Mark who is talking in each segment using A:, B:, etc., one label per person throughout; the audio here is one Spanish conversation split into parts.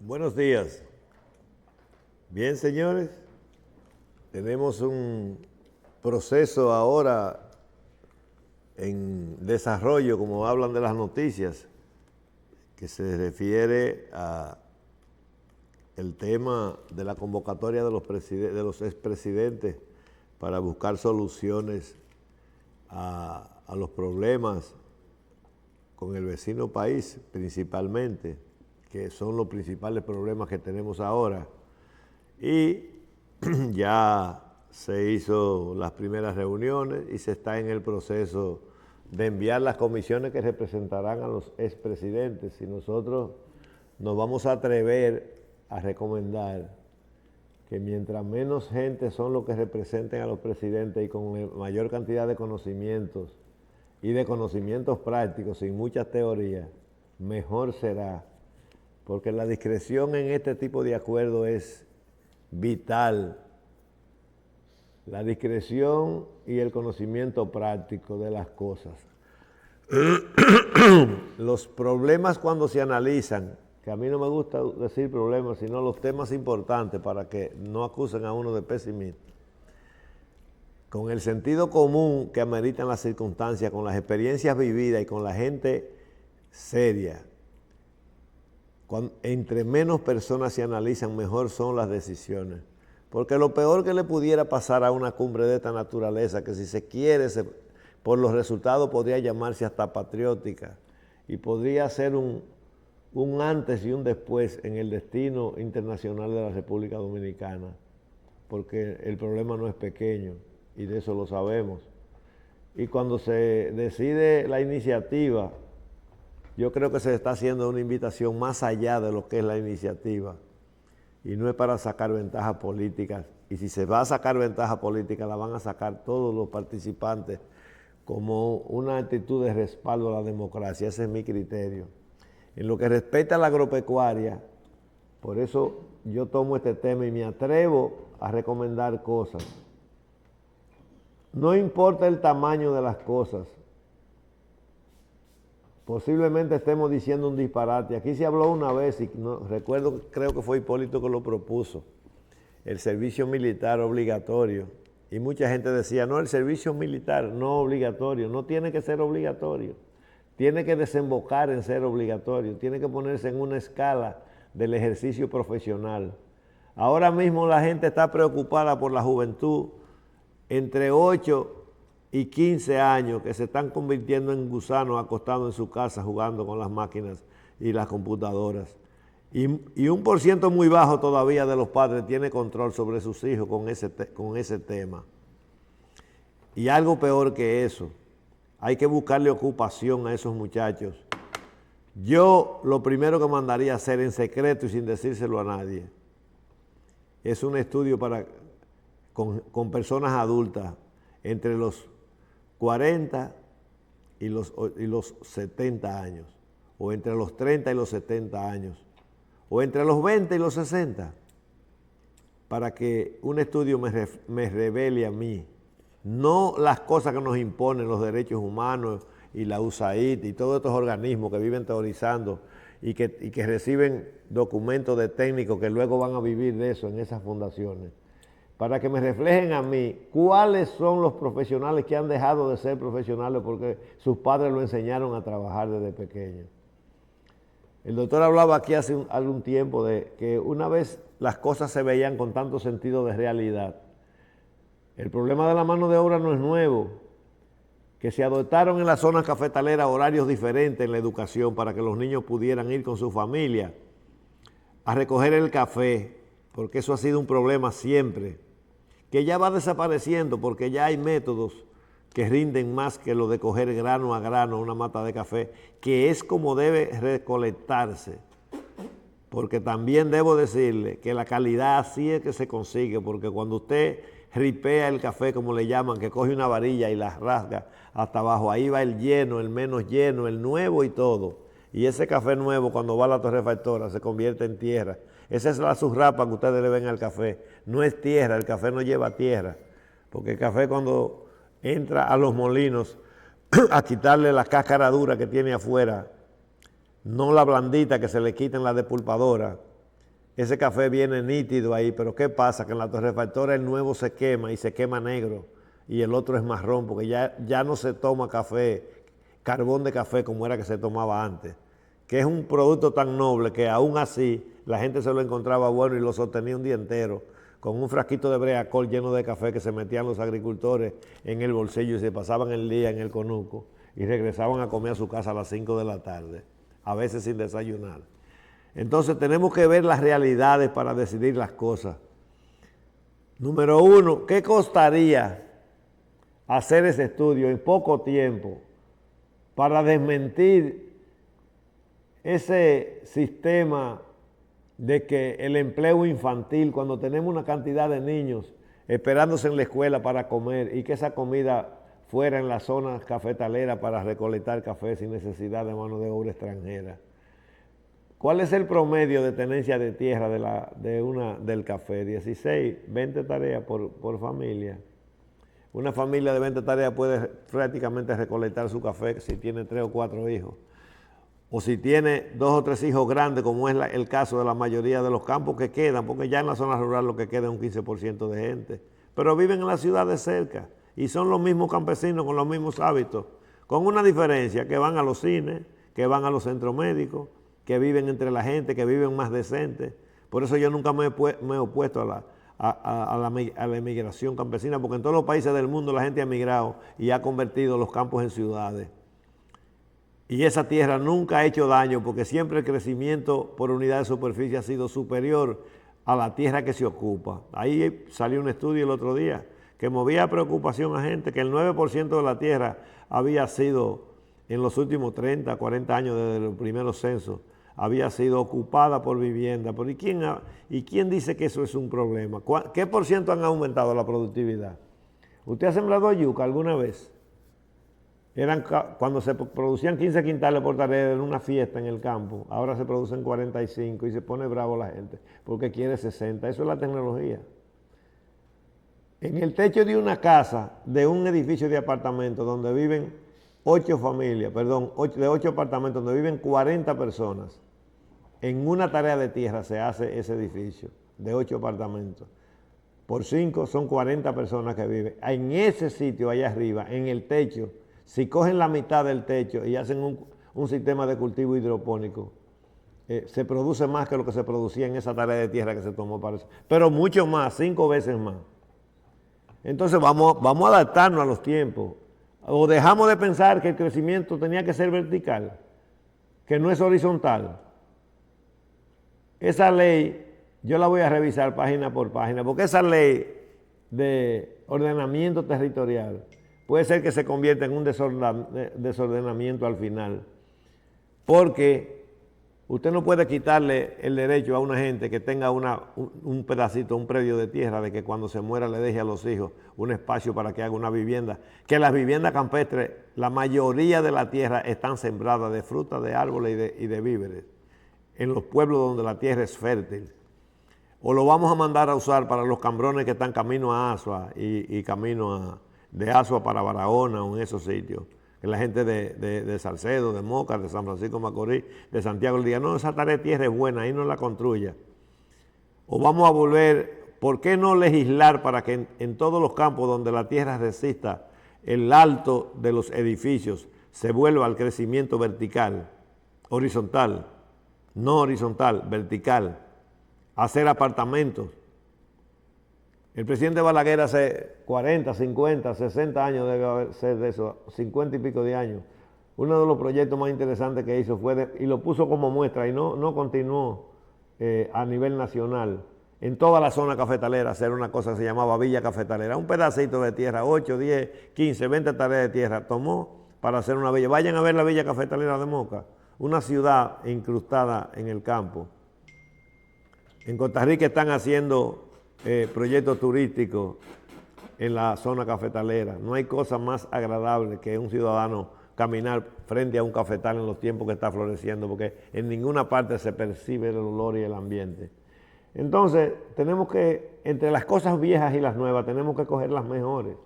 A: Buenos días. Bien, señores, tenemos un proceso ahora en desarrollo, como hablan de las noticias, que se refiere a el tema de la convocatoria de los expresidentes para buscar soluciones a los problemas con el vecino país, principalmente, que son los principales problemas que tenemos ahora. Y ya se hizo las primeras reuniones y se está en el proceso de enviar las comisiones que representarán a los expresidentes. Y nosotros nos vamos a atrever a recomendar que mientras menos gente son los que representen a los presidentes y con mayor cantidad de conocimientos y de conocimientos prácticos, sin muchas teorías, mejor será, porque la discreción en este tipo de acuerdos es vital. La discreción y el conocimiento práctico de las cosas. Los problemas cuando se analizan, que a mí no me gusta decir problemas, sino los temas importantes para que no acusen a uno de pesimista, con el sentido común que ameritan las circunstancias, con las experiencias vividas y con la gente seria, entre menos personas se analizan, mejor son las decisiones. Porque lo peor que le pudiera pasar a una cumbre de esta naturaleza, que si se quiere, por los resultados podría llamarse hasta patriótica, y podría ser un antes y un después en el destino internacional de la República Dominicana, porque el problema no es pequeño, y de eso lo sabemos. Y cuando se decide la iniciativa, yo creo que se está haciendo una invitación más allá de lo que es la iniciativa, y no es para sacar ventajas políticas. Y si se va a sacar ventaja política, la van a sacar todos los participantes como una actitud de respaldo a la democracia. Ese es mi criterio. En lo que respecta a la agropecuaria, por eso yo tomo este tema y me atrevo a recomendar cosas. No importa el tamaño de las cosas. Posiblemente estemos diciendo un disparate. Aquí se habló una vez, y no recuerdo, creo que fue Hipólito que lo propuso, el servicio militar obligatorio. Y mucha gente decía, no, el servicio militar no obligatorio, no tiene que ser obligatorio. Tiene que desembocar en ser obligatorio, tiene que ponerse en una escala del ejercicio profesional. Ahora mismo la gente está preocupada por la juventud entre 8 y 15 años que se están convirtiendo en gusanos acostados en su casa jugando con las máquinas y las computadoras. Y un por ciento muy bajo todavía de los padres tiene control sobre sus hijos con ese tema. Y algo peor que eso, hay que buscarle ocupación a esos muchachos. Yo lo primero que mandaría a hacer en secreto y sin decírselo a nadie es un estudio con personas adultas entre los 40 y los 70 años, o entre los 30 y los 70 años, o entre los 20 y los 60, para que un estudio me revele a mí, no las cosas que nos imponen los derechos humanos y la USAID y todos estos organismos que viven teorizando y que reciben documentos de técnicos que luego van a vivir de eso en esas fundaciones, para que me reflejen a mí cuáles son los profesionales que han dejado de ser profesionales porque sus padres lo enseñaron a trabajar desde pequeños. El doctor hablaba aquí hace algún tiempo de que una vez las cosas se veían con tanto sentido de realidad. El problema de la mano de obra no es nuevo, que se adoptaron en las zonas cafetaleras horarios diferentes en la educación para que los niños pudieran ir con su familia a recoger el café, porque eso ha sido un problema siempre, que ya va desapareciendo porque ya hay métodos que rinden más que lo de coger grano a grano una mata de café, que es como debe recolectarse. Porque también debo decirle que la calidad así es que se consigue, porque cuando usted ripea el café, como le llaman, que coge una varilla y la rasga hasta abajo, ahí va el lleno, el menos lleno, el nuevo y todo. Y ese café nuevo, cuando va a la torrefactora, se convierte en tierra. Esa es la surrapa que ustedes le ven al café. No es tierra, el café no lleva tierra. Porque el café cuando entra a los molinos a quitarle la cáscara dura que tiene afuera, no la blandita que se le quita en la depulpadora, ese café viene nítido ahí, pero ¿qué pasa? Que en la torrefactora el nuevo se quema y se quema negro y el otro es marrón, porque ya no se toma café, carbón de café como era que se tomaba antes, que es un producto tan noble que aún así la gente se lo encontraba bueno y lo sostenía un día entero con un frasquito de Breacol lleno de café que se metían los agricultores en el bolsillo y se pasaban el día en el conuco y regresaban a comer a su casa a las 5 de la tarde, a veces sin desayunar. Entonces tenemos que ver las realidades para decidir las cosas. Número uno, ¿qué costaría hacer ese estudio en poco tiempo para desmentir ese sistema de que el empleo infantil, cuando tenemos una cantidad de niños esperándose en la escuela para comer y que esa comida fuera en las zonas cafetaleras para recolectar café sin necesidad de mano de obra extranjera? ¿Cuál es el promedio de tenencia de tierra del café? 16, 20 tareas por familia. Una familia de 20 tareas puede prácticamente recolectar su café si tiene 3 o 4 hijos. O si tiene 2 o 3 hijos grandes, como es el caso de la mayoría de los campos que quedan, porque ya en la zona rural lo que queda es un 15% de gente. Pero viven en las ciudades cerca y son los mismos campesinos con los mismos hábitos, con una diferencia, que van a los cines, que van a los centros médicos, que viven entre la gente, que viven más decentes. Por eso yo nunca me he opuesto a la emigración campesina, porque en todos los países del mundo la gente ha emigrado y ha convertido los campos en ciudades. Y esa tierra nunca ha hecho daño, porque siempre el crecimiento por unidad de superficie ha sido superior a la tierra que se ocupa. Ahí salió un estudio el otro día que movía preocupación a gente, que el 9% de la tierra había sido, en los últimos 30, 40 años desde los primeros censos, había sido ocupada por vivienda. Pero ¿y quién dice que eso es un problema? ¿Qué por ciento han aumentado la productividad? ¿Usted ha sembrado yuca alguna vez? Cuando se producían 15 quintales por tarea en una fiesta en el campo, ahora se producen 45 y se pone bravo la gente porque quiere 60. Eso es la tecnología. En el techo de una casa, de un edificio de apartamentos donde viven 8 familias, de 8 apartamentos donde viven 40 personas, en una tarea de tierra se hace ese edificio de 8 apartamentos. Por 5 son 40 personas que viven. En ese sitio allá arriba, en el techo, si cogen la mitad del techo y hacen un sistema de cultivo hidropónico, se produce más que lo que se producía en esa tarea de tierra que se tomó para eso. Pero mucho más, 5 veces más. Entonces vamos a adaptarnos a los tiempos. O dejamos de pensar que el crecimiento tenía que ser vertical, que no es horizontal. Esa ley, yo la voy a revisar página por página, porque esa ley de ordenamiento territorial puede ser que se convierta en un desordenamiento al final, porque usted no puede quitarle el derecho a una gente que tenga un pedacito, un predio de tierra, de que cuando se muera le deje a los hijos un espacio para que haga una vivienda, que las viviendas campestres, la mayoría de la tierra están sembradas de frutas, de árboles y de víveres, en los pueblos donde la tierra es fértil. O lo vamos a mandar a usar para los cambrones que están camino a Asua y camino de Asua para Barahona o en esos sitios. Que la gente de Salcedo, de Moca, de San Francisco de Macorís, de Santiago, le diga, no, esa tarea de tierra es buena, ahí no la construya. O vamos a volver, ¿por qué no legislar para que en todos los campos donde la tierra resista el alto de los edificios se vuelva al crecimiento vertical, horizontal, no horizontal, vertical, hacer apartamentos? El presidente Balaguer hace 40, 50, 60 años, debe haber ser de eso, 50 y pico de años. Uno de los proyectos más interesantes que hizo fue, y lo puso como muestra, y no continuó a nivel nacional, en toda la zona cafetalera, hacer una cosa que se llamaba Villa Cafetalera, un pedacito de tierra, 8, 10, 15, 20 tareas de tierra, tomó para hacer una villa. Vayan a ver la Villa Cafetalera de Moca, una ciudad incrustada en el campo. En Costa Rica están haciendo proyectos turísticos en la zona cafetalera. No hay cosa más agradable que un ciudadano caminar frente a un cafetal en los tiempos que está floreciendo, porque en ninguna parte se percibe el olor y el ambiente. Entonces, tenemos que, entre las cosas viejas y las nuevas, tenemos que coger las mejores.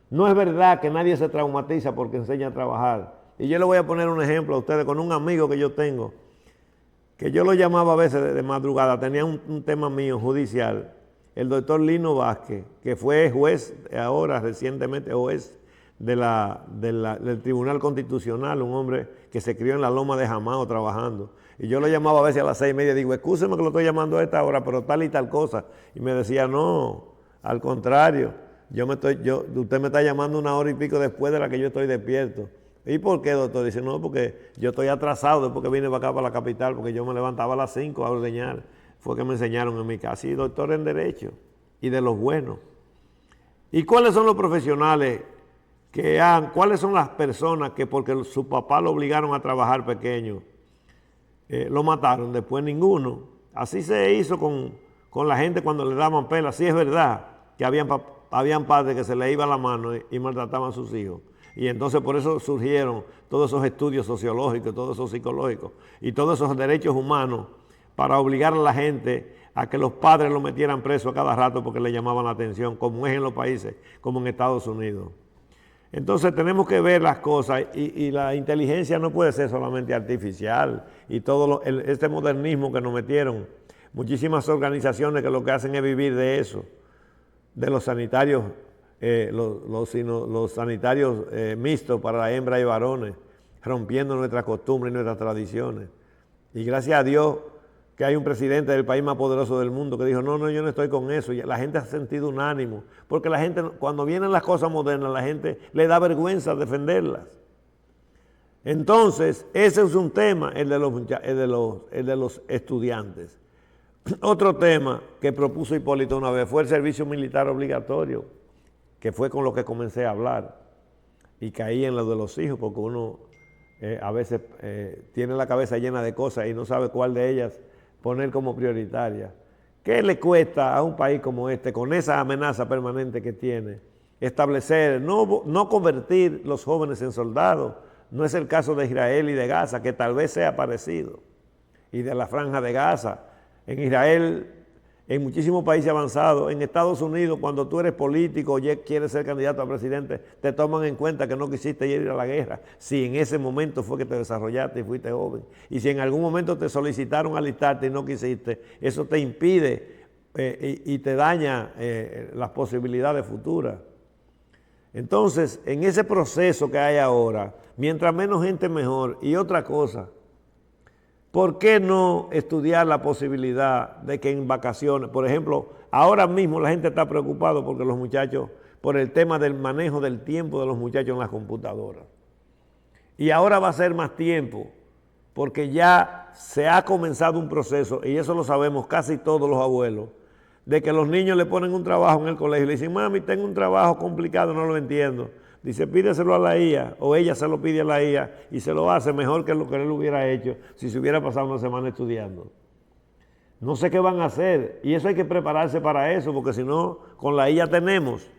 A: No es verdad que nadie se traumatiza porque enseña a trabajar. Y yo le voy a poner un ejemplo a ustedes con un amigo que yo tengo, que yo lo llamaba a veces de madrugada, tenía un tema mío judicial, el doctor Lino Vázquez, que fue juez ahora recientemente, juez del Tribunal Constitucional, un hombre que se crió en la Loma de Jamao trabajando. Y yo lo llamaba a veces a las 6:30, digo, excúseme que lo estoy llamando a esta hora, pero tal y tal cosa. Y me decía, no, al contrario, usted me está llamando 1 hora y pico después de la que yo estoy despierto. ¿Y por qué, doctor? Dice, no, porque yo estoy atrasado después que vine para acá, para la capital, porque yo me levantaba a las 5 a ordeñar. Fue que me enseñaron en mi casa. Sí, doctor en Derecho, y de los buenos. ¿Y cuáles son los profesionales cuáles son las personas que porque su papá lo obligaron a trabajar pequeño, lo mataron? Después ninguno. Así se hizo con la gente cuando le daban pela. Sí es verdad que habían padres que se le iba la mano y maltrataban a sus hijos. Y entonces por eso surgieron todos esos estudios sociológicos, todos esos psicológicos y todos esos derechos humanos para obligar a la gente a que los padres lo metieran preso a cada rato porque le llamaban la atención, como es en los países, como en Estados Unidos. Entonces tenemos que ver las cosas y la inteligencia no puede ser solamente artificial y todo este modernismo que nos metieron, muchísimas organizaciones que lo que hacen es vivir de eso, de los sanitarios, los sanitarios mixtos para hembras y varones, rompiendo nuestras costumbres y nuestras tradiciones. Y gracias a Dios que hay un presidente del país más poderoso del mundo que dijo, no, yo no estoy con eso. Y la gente ha sentido un ánimo, porque la gente, cuando vienen las cosas modernas, la gente le da vergüenza defenderlas. Entonces, ese es un tema, el de los estudiantes. Otro tema que propuso Hipólito una vez fue el servicio militar obligatorio, que fue con lo que comencé a hablar. Y caí en lo de los hijos, porque uno a veces tiene la cabeza llena de cosas y no sabe cuál de ellas poner como prioritaria. ¿Qué le cuesta a un país como este, con esa amenaza permanente que tiene, establecer, no convertir los jóvenes en soldados? No es el caso de Israel y de Gaza, que tal vez sea parecido, y de la Franja de Gaza. En Israel, en muchísimos países avanzados, en Estados Unidos, cuando tú eres político o quieres ser candidato a presidente, te toman en cuenta que no quisiste ir a la guerra, si en ese momento fue que te desarrollaste y fuiste joven. Y si en algún momento te solicitaron alistarte y no quisiste, eso te impide y te daña las posibilidades futuras. Entonces, en ese proceso que hay ahora, mientras menos gente mejor. Y otra cosa, ¿por qué no estudiar la posibilidad de que en vacaciones, por ejemplo, ahora mismo la gente está preocupada porque los muchachos, por el tema del manejo del tiempo de los muchachos en las computadoras? Y ahora va a ser más tiempo, porque ya se ha comenzado un proceso, y eso lo sabemos casi todos los abuelos, de que los niños le ponen un trabajo en el colegio y le dicen, mami, tengo un trabajo complicado, no lo entiendo. Dice, pídeselo a la IA, o ella se lo pide a la IA y se lo hace mejor que lo que él hubiera hecho si se hubiera pasado una semana estudiando. No sé qué van a hacer, y eso hay que prepararse para eso, porque si no, con la IA tenemos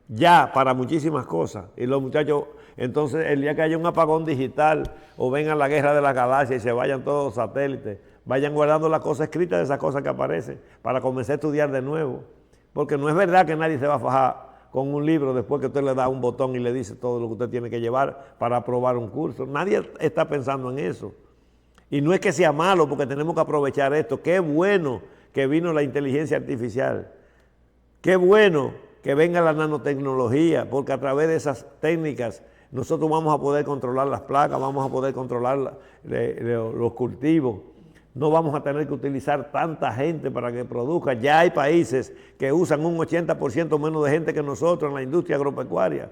A: ya para muchísimas cosas. Y los muchachos, entonces el día que haya un apagón digital o venga la guerra de las galaxias y se vayan todos los satélites, vayan guardando las cosas escritas de esas cosas que aparecen para comenzar a estudiar de nuevo. Porque no es verdad que nadie se va a fajar con un libro después que usted le da un botón y le dice todo lo que usted tiene que llevar para aprobar un curso. Nadie está pensando en eso. Y no es que sea malo, porque tenemos que aprovechar esto. Qué bueno que vino la inteligencia artificial. Qué bueno que venga la nanotecnología, porque a través de esas técnicas nosotros vamos a poder controlar las plagas, vamos a poder controlar los cultivos. No vamos a tener que utilizar tanta gente para que produzca. Ya hay países que usan un 80% menos de gente que nosotros en la industria agropecuaria.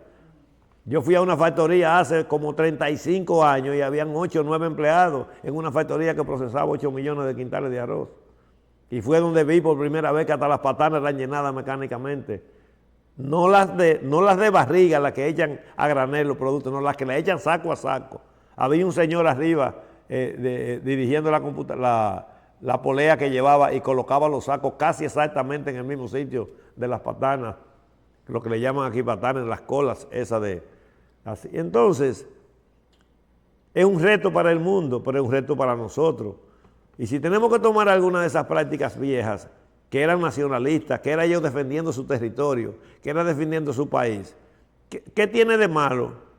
A: Yo fui a una factoría hace como 35 años y habían 8 o 9 empleados en una factoría que procesaba 8 millones de quintales de arroz. Y fue donde vi por primera vez que hasta las patanas eran llenadas mecánicamente. No las de barriga, las que echan a granel los productos, no, las que le echan saco a saco. Había un señor arriba dirigiendo la polea que llevaba y colocaba los sacos casi exactamente en el mismo sitio de las patanas, lo que le llaman aquí patanas, las colas esas de así. Entonces, es un reto para el mundo, pero es un reto para nosotros. Y si tenemos que tomar alguna de esas prácticas viejas, que eran nacionalistas, que era ellos defendiendo su territorio, que era defendiendo su país, ¿qué tiene de malo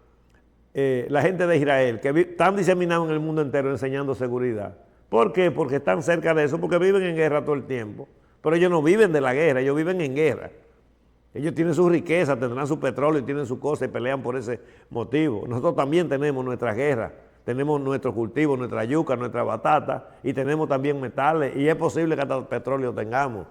A: la gente de Israel, que están diseminados en el mundo entero enseñando seguridad? ¿Por qué? Porque están cerca de eso, porque viven en guerra todo el tiempo. Pero ellos no viven de la guerra, ellos viven en guerra. Ellos tienen su riqueza, tendrán su petróleo, tienen su cosa y pelean por ese motivo. Nosotros también tenemos nuestras guerras, tenemos nuestros cultivos, nuestra yuca, nuestra batata y tenemos también metales y es posible que hasta petróleo tengamos.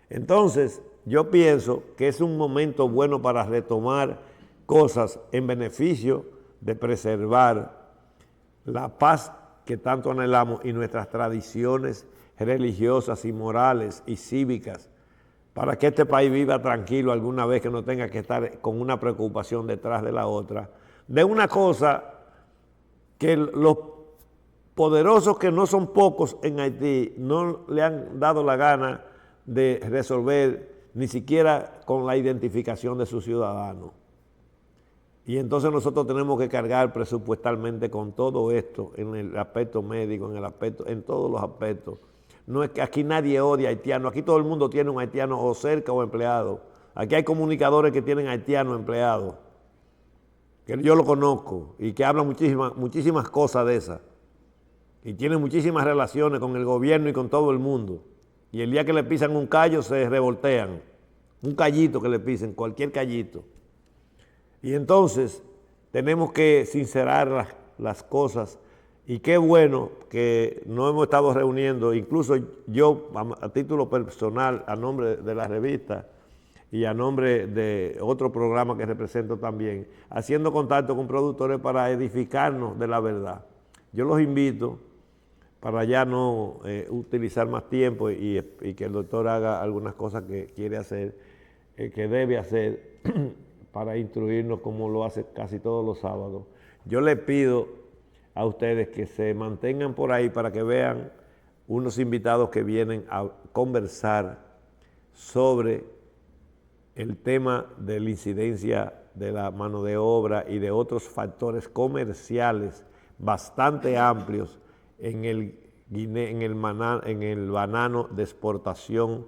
A: Entonces, yo pienso que es un momento bueno para retomar cosas en beneficio de preservar la paz que tanto anhelamos y nuestras tradiciones religiosas y morales y cívicas, para que este país viva tranquilo alguna vez, que no tenga que estar con una preocupación detrás de la otra, de una cosa que los poderosos, que no son pocos en Haití, no le han dado la gana de resolver ni siquiera con la identificación de sus ciudadanos. Y entonces nosotros tenemos que cargar presupuestalmente con todo esto, en el aspecto médico, en todos los aspectos. No es que aquí nadie odia a haitianos, aquí todo el mundo tiene un haitiano o cerca o empleado. Aquí hay comunicadores que tienen haitianos empleados, que yo lo conozco y que hablan muchísimas cosas de esas. Y tienen muchísimas relaciones con el gobierno y con todo el mundo. Y el día que le pisan un callo se revoltean. Un callito que le pisen, cualquier callito. Y entonces tenemos que sincerar las cosas. Y qué bueno que nos hemos estado reuniendo, incluso yo a título personal, a nombre de la revista y a nombre de otro programa que represento también, haciendo contacto con productores para edificarnos de la verdad. Yo los invito, para ya no utilizar más tiempo y que el doctor haga algunas cosas que quiere hacer, que debe hacer para instruirnos como lo hace casi todos los sábados. Yo le pido a ustedes que se mantengan por ahí para que vean unos invitados que vienen a conversar sobre el tema de la incidencia de la mano de obra y de otros factores comerciales bastante amplios en el banano de exportación,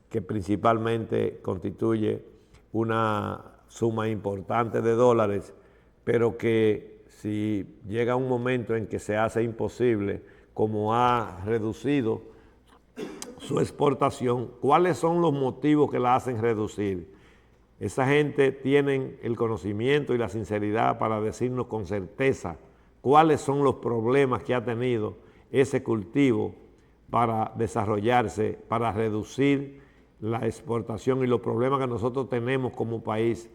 A: que principalmente constituye una suma importante de dólares, pero que si llega un momento en que se hace imposible, como ha reducido su exportación, ¿cuáles son los motivos que la hacen reducir? Esa gente tiene el conocimiento y la sinceridad para decirnos con certeza cuáles son los problemas que ha tenido ese cultivo para desarrollarse, para reducir la exportación y los problemas que nosotros tenemos como país.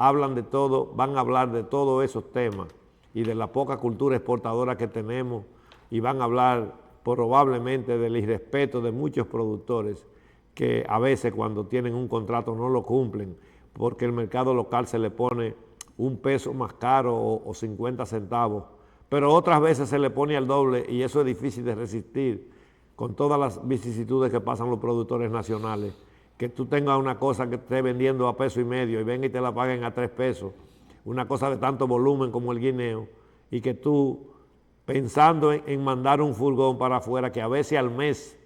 A: Hablan de todo, van a hablar de todos esos temas y de la poca cultura exportadora que tenemos, y van a hablar probablemente del irrespeto de muchos productores que a veces cuando tienen un contrato no lo cumplen porque el mercado local se le pone un peso más caro o 50 centavos, pero otras veces se le pone al doble y eso es difícil de resistir con todas las vicisitudes que pasan los productores nacionales. Que tú tengas una cosa que esté vendiendo a $1.50 y venga y te la paguen a 3 pesos, una cosa de tanto volumen como el guineo, y que tú, pensando en mandar un furgón para afuera, que a veces al mes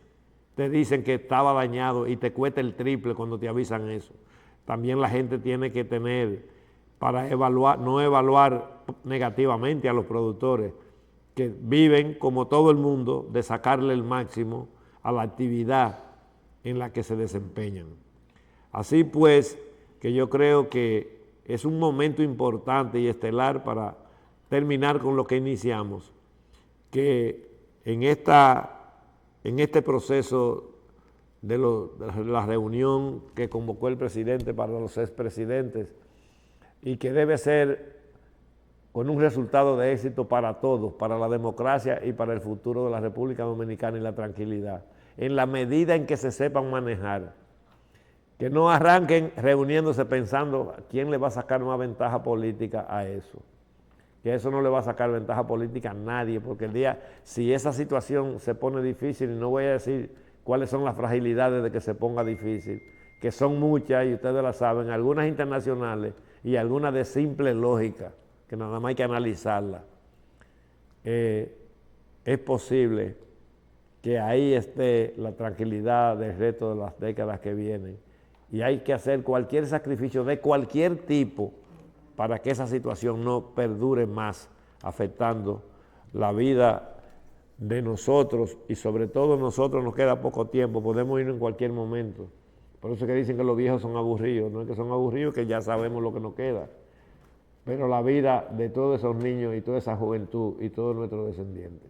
A: te dicen que estaba dañado y te cuesta el triple cuando te avisan eso. También la gente tiene que tener, para evaluar, no evaluar negativamente a los productores, que viven como todo el mundo de sacarle el máximo a la actividad en la que se desempeñan. Así pues, que yo creo que es un momento importante y estelar para terminar con lo que iniciamos, que en este proceso de la reunión que convocó el presidente para los expresidentes y que debe ser con un resultado de éxito para todos, para la democracia y para el futuro de la República Dominicana y la tranquilidad, en la medida en que se sepan manejar, que no arranquen reuniéndose pensando quién le va a sacar más ventaja política a eso, que eso no le va a sacar ventaja política a nadie, porque si esa situación se pone difícil, y no voy a decir cuáles son las fragilidades de que se ponga difícil, que son muchas y ustedes las saben, algunas internacionales y algunas de simple lógica, que nada más hay que analizarla. Es posible que ahí esté la tranquilidad del resto de las décadas que vienen, y hay que hacer cualquier sacrificio de cualquier tipo para que esa situación no perdure más, afectando la vida de nosotros, y sobre todo nosotros nos queda poco tiempo, podemos ir en cualquier momento. Por eso es que dicen que los viejos son aburridos, no es que son aburridos, que ya sabemos lo que nos queda. Pero la vida de todos esos niños y toda esa juventud y todos nuestros descendientes.